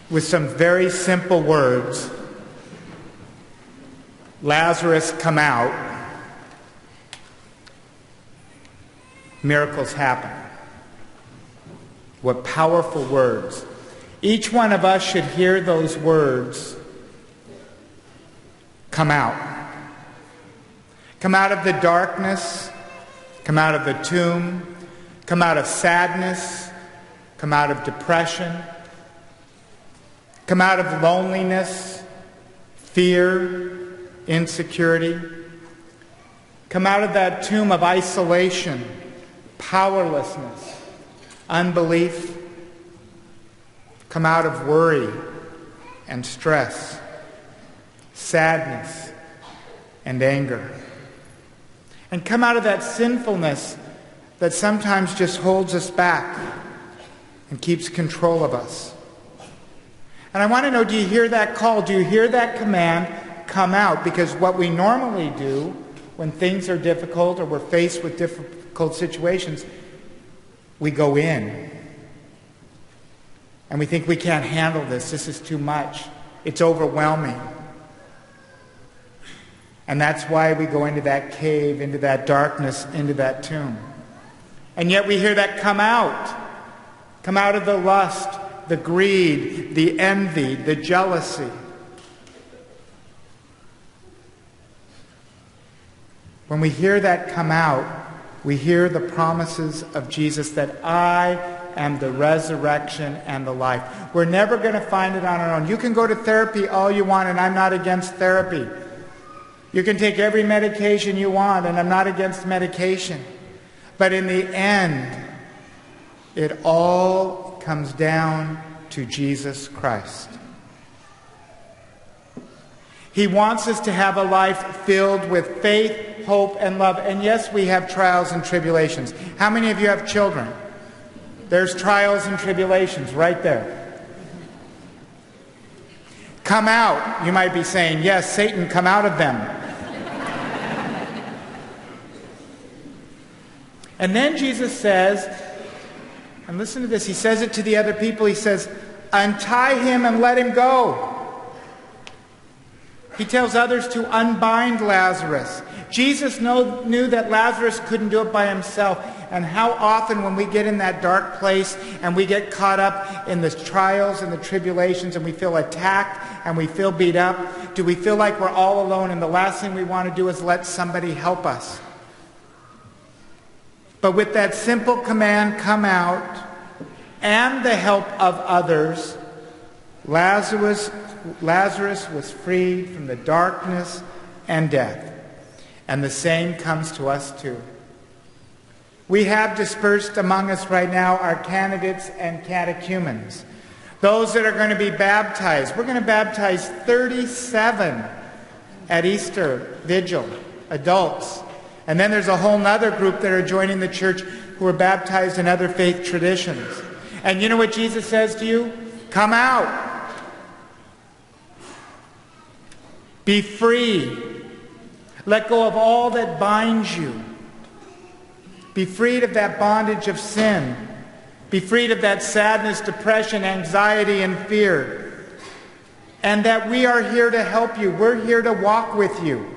with some very simple words, Lazarus, come out, miracles happen. What powerful words. Each one of us should hear those words, come out. Come out of the darkness, come out of the tomb, come out of sadness, come out of depression, come out of loneliness, fear, insecurity. Come out of that tomb of isolation, powerlessness, unbelief. Come out of worry and stress, sadness and anger. And come out of that sinfulness that sometimes just holds us back and keeps control of us. And I want to know, do you hear that call? Do you hear that command, come out? Because what we normally do when things are difficult or we're faced with difficult situations, we go in. And we think we can't handle this. This is too much. It's overwhelming. And that's why we go into that cave, into that darkness, into that tomb. And yet we hear that come out. Come out of the lust, the greed, the envy, the jealousy. When we hear that come out, we hear the promises of Jesus that I am the resurrection and the life. We're never going to find it on our own. You can go to therapy all you want, and I'm not against therapy. You can take every medication you want, and I'm not against medication. But in the end, it all comes down to Jesus Christ. He wants us to have a life filled with faith, hope, and love. And yes, we have trials and tribulations. How many of you have children? There's trials and tribulations right there. Come out. You might be saying, yes, Satan, come out of them. And then Jesus says, and listen to this, he says it to the other people, he says, untie him and let him go. He tells others to unbind Lazarus. Jesus knew that Lazarus couldn't do it by himself. And how often when we get in that dark place and we get caught up in the trials and the tribulations and we feel attacked and we feel beat up, do we feel like we're all alone and the last thing we want to do is let somebody help us? But with that simple command, come out, and the help of others, Lazarus was freed from the darkness and death. And the same comes to us too. We have dispersed among us right now our candidates and catechumens, those that are going to be baptized. We're going to baptize 37 at Easter Vigil, adults. And then there's a whole other group that are joining the church who are baptized in other faith traditions. And you know what Jesus says to you? Come out. Be free. Let go of all that binds you. Be freed of that bondage of sin. Be freed of that sadness, depression, anxiety, and fear. And that we are here to help you. We're here to walk with you.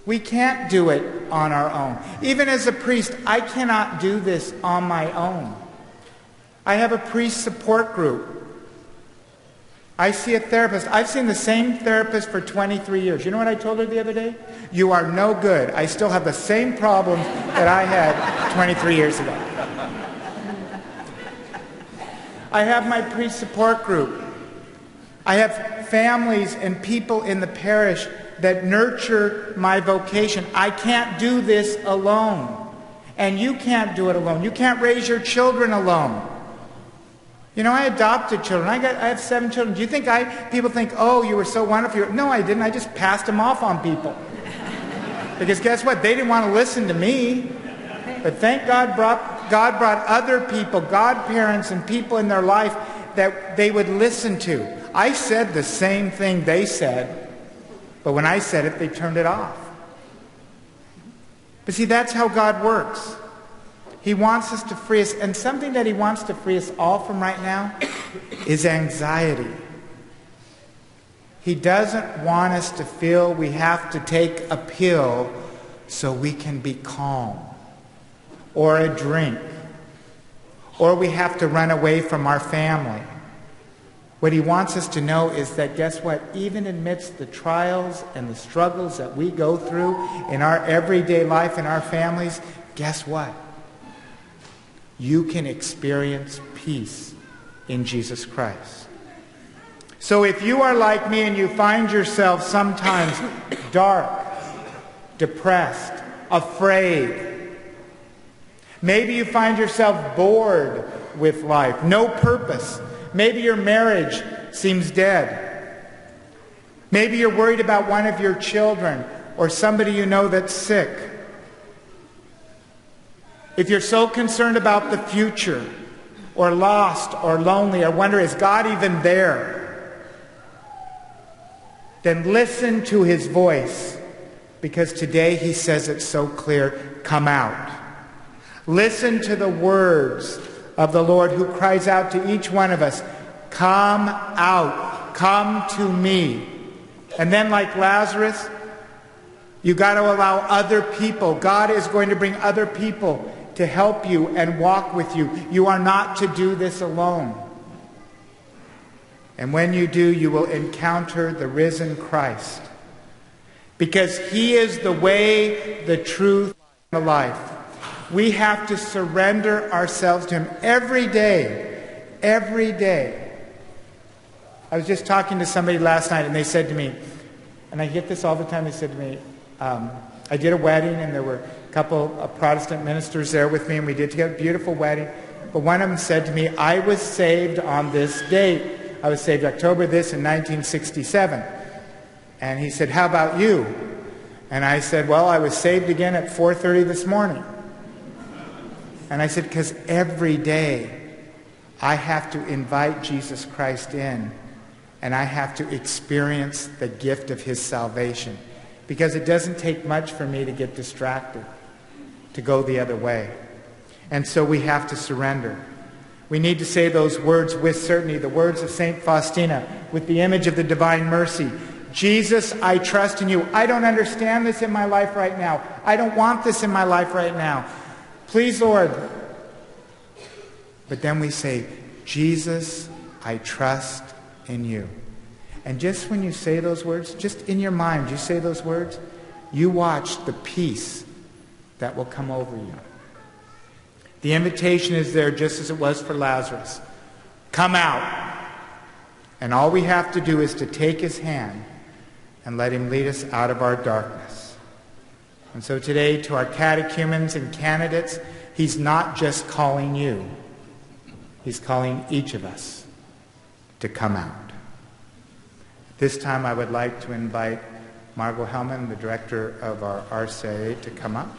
We can't do it on our own. Even as a priest, I cannot do this on my own. I have a priest support group. I see a therapist. I've seen the same therapist for 23 years. You know what I told her the other day? You are no good. I still have the same problems that I had 23 years ago. I have my priest support group. I have families and people in the parish that nurture my vocation. I can't do this alone. And you can't do it alone. You can't raise your children alone. You know, I adopted children. I have 7 children. Do you think people think, oh, you were so wonderful? No, I didn't. I just passed them off on people. Because guess what? They didn't want to listen to me. But thank God God brought other people, godparents and people in their life that they would listen to. I said the same thing they said. But when I said it, they turned it off. But see, that's how God works. He wants us to free us. And something that he wants to free us all from right now is anxiety. He doesn't want us to feel we have to take a pill so we can be calm, or a drink, or we have to run away from our family. What he wants us to know is that, guess what? Even amidst the trials and the struggles that we go through in our everyday life in our families, guess what? You can experience peace in Jesus Christ. So if you are like me and you find yourself sometimes dark, depressed, afraid, maybe you find yourself bored with life, no purpose. Maybe your marriage seems dead. Maybe you're worried about one of your children or somebody you know that's sick. If you're so concerned about the future, or lost, or lonely, or wonder, is God even there? Then listen to his voice, because today he says it so clear, come out. Listen to the words of the Lord who cries out to each one of us, come out, come to me. And then like Lazarus, you got to allow other people. God is going to bring other people to help you and walk with you. You are not to do this alone. And when you do, you will encounter the risen Christ. Because he is the way, the truth, and the life. We have to surrender ourselves to him every day. Every day. I was just talking to somebody last night and they said to me, and I get this all the time, they said to me, I did a wedding and there were a couple of Protestant ministers there with me and we did together a beautiful wedding. But one of them said to me, I was saved on this date. I was saved October this in 1967. And he said, how about you? And I said, well, I was saved again at 4:30 this morning. And I said, because every day I have to invite Jesus Christ in and I have to experience the gift of his salvation. Because it doesn't take much for me to get distracted, to go the other way. And so we have to surrender. We need to say those words with certainty, the words of St. Faustina, with the image of the divine mercy. Jesus, I trust in you. I don't understand this in my life right now. I don't want this in my life right now. Please, Lord. But then we say, Jesus, I trust in you. And just when you say those words, just in your mind, you say those words, you watch the peace that will come over you. The invitation is there just as it was for Lazarus. Come out. And all we have to do is to take his hand and let him lead us out of our darkness. And so today, to our catechumens and candidates, he's not just calling you. He's calling each of us to come out. This time I would like to invite Margot Hellman, the director of our RCIA, to come up.